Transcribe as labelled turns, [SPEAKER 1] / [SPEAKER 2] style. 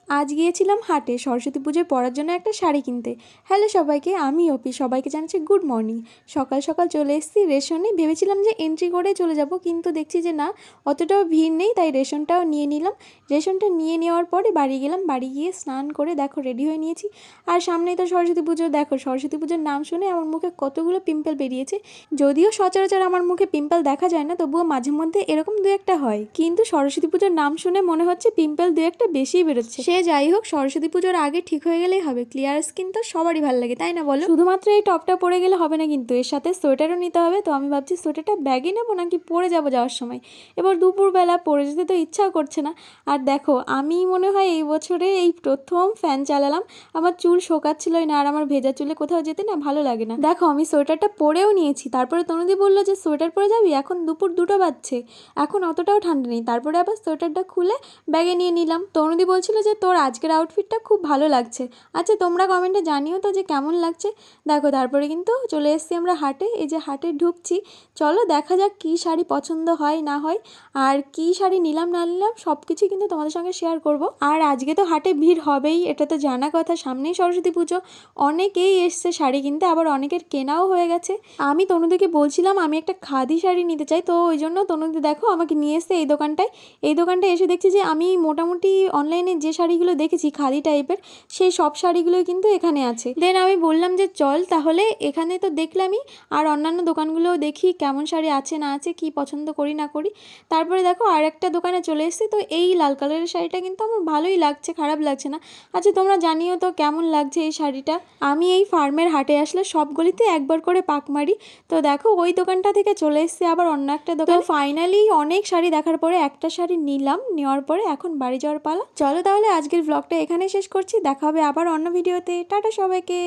[SPEAKER 1] আজ গিয়েছিলাম হাটে সরস্বতী পুজোয় পরার জন্য একটা শাড়ি কিনতে। হ্যালো সবাইকে, আমি অপি, সবাইকে জানাচ্ছি গুড মর্নিং। সকাল সকাল চলে এসেছি রেশনে, ভেবেছিলাম যে এন্ট্রি করে চলে যাব, কিন্তু দেখছি যে না, অতটাও ভিড় নেই, তাই রেশনটাও নিয়ে নিলাম। রেশনটা নিয়ে নেওয়ার পরে বাড়ি গেলাম, বাড়ি গিয়ে স্নান করে দেখো রেডি হয়ে নিয়েছি। আর সামনেই তো সরস্বতী পুজো, দেখো সরস্বতী পুজোর নাম শুনে আমার মুখে কতগুলো পিম্পল বেরিয়েছে। যদিও সচরাচর আমার মুখে পিম্পল দেখা যায় না, তবুও মাঝে মধ্যে এরকম দু একটা হয়, কিন্তু সরস্বতী পুজোর নাম শুনে মনে হচ্ছে পিম্পল দু একটা বেশিই বেরোচ্ছে। সে যাই হোক, সরস্বতী পুজোর আগে ঠিক হয়ে গেলেই হবে। ক্লিয়ার স্কিন তো সবারই ভালো লাগে, তাই না বলো? শুধুমাত্র এই টপটা পরে গেলে হবে না, কিন্তু এর সাথে সোয়েটারও নিতে হবে। তো আমি ভাবছি সোয়েটারটা ব্যাগে নেবো নাকি পরে যাবো যাওয়ার সময়। এবার দুপুরবেলা পরে যেতে তো ইচ্ছাও করছে না। আর দেখো, আমি মনে হয় এই বছরে এই প্রথম ফ্যান চালালাম। আমার চুল শোকাচ্ছিলই না, আর আমার ভেজা চুলে কোথাও যেতে না ভালো লাগে না। দেখো, আমি সোয়েটারটা পরেও নিয়েছি। তারপরে তনুদি বললো যে সোয়েটার পরে যাবি, এখন দুপুর 2টা বাজছে, এখন অতটাও ঠান্ডা নেই। তারপরে আবার সোয়েটারটা খুলে ব্যাগে নিয়ে নিলাম। তনুদি বলছিল যে তোর আজকের আউটফিটটা খুব ভালো লাগছে। আচ্ছা, তোমরা কমেন্টে জানিও তো যে কেমন লাগছে। দেখো, তারপরে কিন্তু চলে এসেছি আমরা হাটে। এই যে হাটে ঢুকছি, চলো দেখা যাক কী শাড়ি পছন্দ হয় না হয়, আর কী শাড়ি নিলাম না নিলাম সব কিছু কিন্তু তোমাদের সঙ্গে শেয়ার করব। আর আজকে তো হাটে ভিড় হবেই, এটা তো জানা কথা। সামনেই সরস্বতী পুজো, অনেকেই এসছে শাড়ি কিনতে, আবার অনেকের কেনাও হয়ে গেছে। আমি তনুদিকে বলছিলাম আমি একটা খাদি শাড়ি নিতে চাই, তো ওই জন্য তনুদি দেখো আমাকে নিয়ে এসছে এই দোকানটায়। এই দোকানটায় এসে দেখছি যে আমি মোটামুটি অনলাইনে যে শাড়িগুলো দেখেছি খাদি টাইপের, সেই সব শাড়িগুলোই কিন্তু এখানে আছে। দেন আমি বললাম যে চল তাহলে, এখানে তো দেখলামই, আর অন্যান্য দোকানগুলোও দেখি কেমন শাড়ি আছে না আছে, কি পছন্দ করি না করি। তারপরে দেখো আর একটা দোকানে চলে এসেছি। তো এই লাল কালারের শাড়িটা কিন্তু আমার ভালোই লাগছে, খারাপ লাগছে না। আচ্ছা, তোমরা জানিও তো কেমন লাগছে এই শাড়িটা। আমি এই ফার্মের হাটে আসলে সব গলিতে একবার করে পাক মারি। তো দেখো, ওই দোকানটা থেকে চলে এসেছি আবার অন্য একটা দোকান। ফাইনালি অনেক শাড়ি দেখার পরে একটা শাড়ি নিলাম, নেওয়ার পরে এখন বাড়ি যাওয়ার পালা। চলো তাহলে আজকের ব্লগটা এখানে শেষ করছি, দেখা হবে আবার অন্য ভিডিওতে। টাটা সবাইকে।